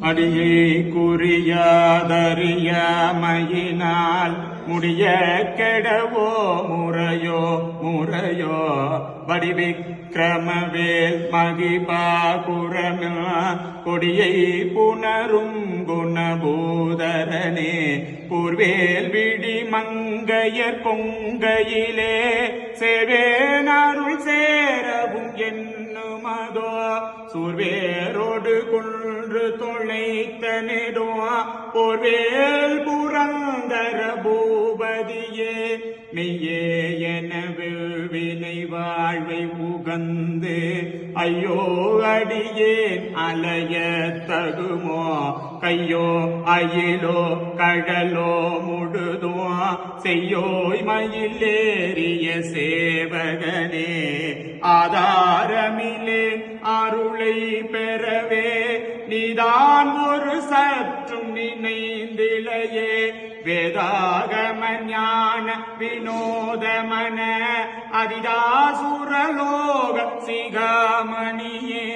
அடியை குறியாதறியாமையினால் முடிய கெடவோ முறையோ முறையோ வடிவிக்கிரமவேல் மகிபாகுரமில் கொடியை புணரும் குணபூதரனே கூர்வேல் விடி மங்கையர் கொங்கையிலே சேவேனருள் சேரவும் என்னுமதோ சூர்வேரோடு குன்று தொலைத்தனெடோ போர்வேல் புரந்தர பூபதியே மெய்யே எனவே வினை வாழ்வை உகந்து ஐயோ அடியேன் அலைய தகுமோ கையோ அயிலோ கடலோ முழுதோ செய்யோய் மயிலேறிய சேவகனே ஆதாரமிலே அருளை பெறவே நீதான் ஒரு சற்றும் நினைந்திலையே வேதாகம ஞான வினோதமன அதிதாசுரலோக சிகாமணியே